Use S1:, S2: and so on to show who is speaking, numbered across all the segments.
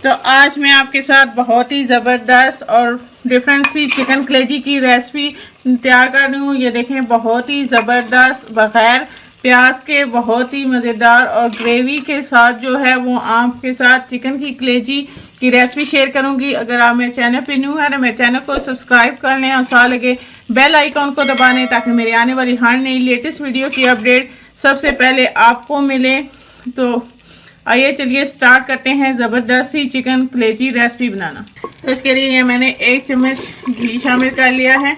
S1: तो आज मैं आपके साथ बहुत ही ज़बरदस्त और डिफरेंट सी चिकन कलेजी की रेसिपी तैयार कर रही हूँ। ये देखें, बहुत ही ज़बरदस्त बग़ैर प्याज के बहुत ही मज़ेदार और ग्रेवी के साथ जो है वो आपके साथ चिकन की कलेजी की रेसिपी शेयर करूँगी। अगर आप मेरे चैनल पे न्यू है तो मेरे चैनल को सब्सक्राइब कर लें और साथ लगे बेल आइकॉन को दबा लें ताकि मेरी आने वाली हर नई लेटेस्ट वीडियो की अपडेट सबसे पहले आपको मिले। तो आइए चलिए स्टार्ट करते हैं ज़बरदस्त सी चिकन कलेजी रेसिपी बनाना। तो इसके लिए मैंने 1 चम्मच घी शामिल कर लिया है।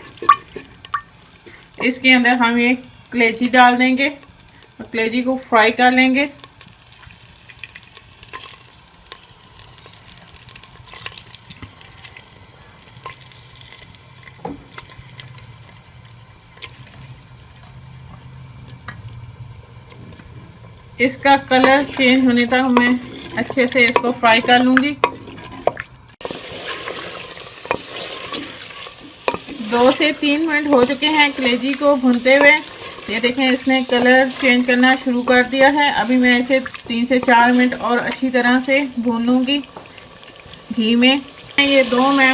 S1: इसके अंदर हम ये कलेजी डाल देंगे और कलेजी को फ्राई कर लेंगे। इसका कलर चेंज होने तक मैं अच्छे से इसको फ्राई कर लूँगी। 2 से 3 मिनट हो चुके हैं कलेजी को भूनते हुए। ये देखें, इसने कलर चेंज करना शुरू कर दिया है। अभी मैं इसे 3 से 4 मिनट और अच्छी तरह से भून लूँगी घी में। ये 2 मैं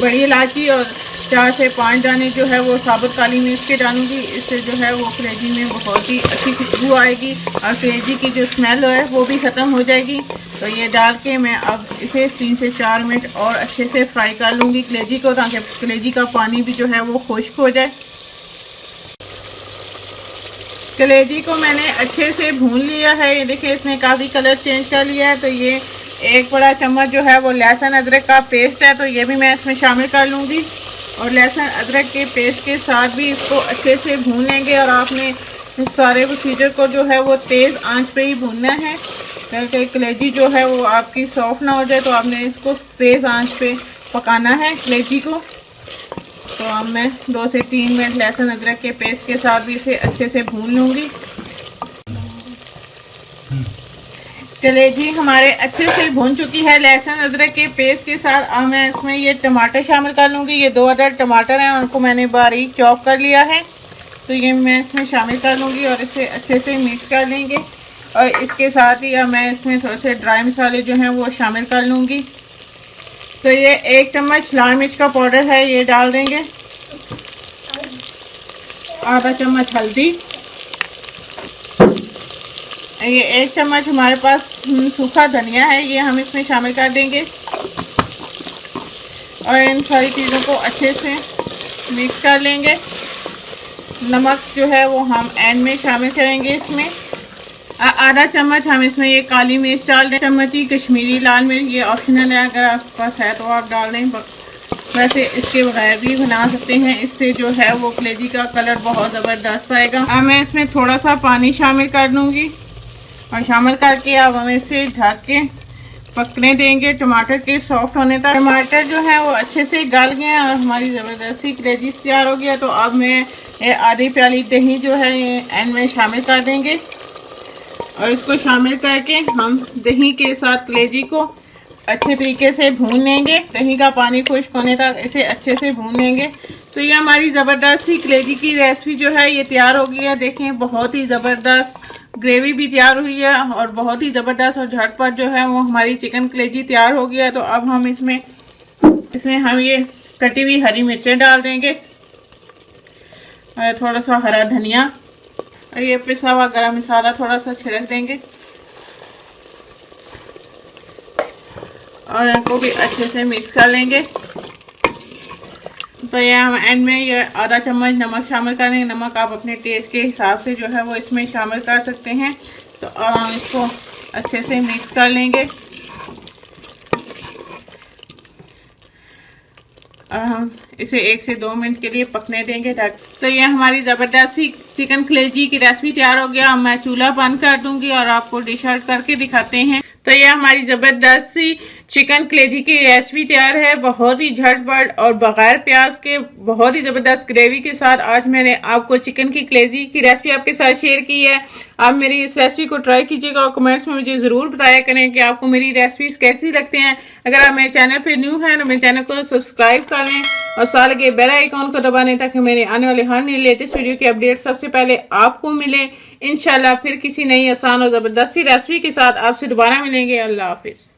S1: बड़ी इलायची और 4 से 5 दाने जो है वो साबुत काली मिर्च के डालूंगी। इससे जो है वो कलेजी में बहुत ही अच्छी खुशबू आएगी और कलेजी की जो स्मेल है वो भी ख़त्म हो जाएगी। तो ये डाल के मैं अब इसे 3 से 4 मिनट और अच्छे से फ्राई कर लूँगी कलेजी को, ताकि कलेजी का पानी भी जो है वो खुश्क हो जाए। कलेजी को मैंने अच्छे से भून लिया है। ये देखिए, इसने काफ़ी कलर चेंज कर लिया है। तो ये 1 बड़ा चम्मच जो है वो लहसुन अदरक का पेस्ट है, तो ये भी मैं इसमें शामिल कर लूँगी और लहसुन अदरक के पेस्ट के साथ भी इसको अच्छे से भून लेंगे। और आपने इस सारे प्रोसीजर को जो है वो तेज़ आंच पे ही भूनना है ताकि कलेजी जो है वो आपकी सॉफ्ट ना हो जाए। तो आपने इसको तेज़ आंच पे पकाना है कलेजी को। तो अब मैं 2 से 3 मिनट लहसुन अदरक के पेस्ट के साथ भी इसे अच्छे से भून लूँगी। कलेजी हमारे अच्छे से भून चुकी है लहसुन अदरक के पेस्ट के साथ। अब मैं इसमें ये टमाटर शामिल कर लूँगी। ये 2 अदर टमाटर हैं, उनको मैंने बारीक चॉप कर लिया है। तो ये मैं इसमें शामिल कर लूँगी और इसे अच्छे से मिक्स कर लेंगे। और इसके साथ ही अब मैं इसमें थोड़े से ड्राई मसाले जो हैं वो शामिल कर लूँगी। तो ये 1 चम्मच लाल मिर्च का पाउडर है, ये डाल देंगे। आधा चम्मच हल्दी, ये 1 चम्मच हमारे पास सूखा धनिया है, ये हम इसमें शामिल कर देंगे। और इन सारी चीज़ों को अच्छे से मिक्स कर लेंगे। नमक जो है वो हम एंड में शामिल करेंगे। इसमें आधा चम्मच हम इसमें ये काली मिर्च डाल दें। चम्मच ही कश्मीरी लाल मिर्च, ये ऑप्शनल है, अगर आपके पास है तो आप डाल दें। वैसे इसके बगैर भी बना सकते हैं। इससे जो है वो कलेजी का कलर बहुत ज़बरदस्त आएगा। अब मैं इसमें थोड़ा सा पानी शामिल कर दूँगी और शामिल करके अब हम इसे ढक के पकने देंगे टमाटर के सॉफ्ट होने तक। टमाटर जो है वो अच्छे से गल गए हैं और हमारी ज़बरदस्ती कलेजी तैयार हो गया। तो अब मैं ये आधी प्याली दही जो है ये एंड में शामिल कर देंगे और इसको शामिल करके हम दही के साथ कलेजी को अच्छे तरीके से भून लेंगे। दही का पानी खुश्क होने तक इसे अच्छे से भून लेंगे। तो ये हमारी ज़बरदस्त सी कलेजी की रेसिपी जो है ये तैयार हो गई है। देखें, बहुत ही ज़बरदस्त ग्रेवी भी तैयार हुई है और बहुत ही ज़बरदस्त और झटपट जो है वो हमारी चिकन कलेजी तैयार हो गया है। तो अब हम इसमें हम ये कटी हुई हरी मिर्चें डाल देंगे और थोड़ा सा हरा धनिया और ये पिसा हुआ गरम मसाला थोड़ा सा छिड़क देंगे और इनको भी अच्छे से मिक्स कर लेंगे। तो ये हम एंड में ये आधा चम्मच नमक शामिल करेंगे। नमक आप अपने टेस्ट के हिसाब से जो है वो इसमें शामिल कर सकते हैं। तो अब हम इसको अच्छे से मिक्स कर लेंगे और हम इसे 1 से 2 मिनट के लिए पकने देंगे ढक। तो ये हमारी ज़बरदस्त सी चिकन कलेजी की रेसिपी तैयार हो गया। मैं चूल्हा बंद कर दूंगी और आपको डिश आउट करके दिखाते हैं। तो ये हमारी ज़बरदस्त सी चिकन कलेजी की रेसिपी तैयार है, बहुत ही झटपट और बगैर प्याज के बहुत ही ज़बरदस्त ग्रेवी के साथ। आज मैंने आपको चिकन की कलेजी की रेसिपी आपके साथ शेयर की है। आप मेरी इस रेसिपी को ट्राई कीजिएगा और कमेंट्स में मुझे ज़रूर बताया करें कि आपको मेरी रेसिपीज़ कैसी लगती हैं। अगर आप मेरे चैनल पर न्यू हैं तो मेरे चैनल को सब्सक्राइब कर लें और साथ लगे बेल आइकॉन को दबाने ताकि मेरे आने वाले हर नई लेटेस्ट वीडियो की अपडेट सबसे पहले आपको मिले। इंशाल्लाह फिर किसी नई आसान और ज़बरदस्ती रेसिपी के साथ आपसे दोबारा मिलेंगे। अल्लाह हाफिज़।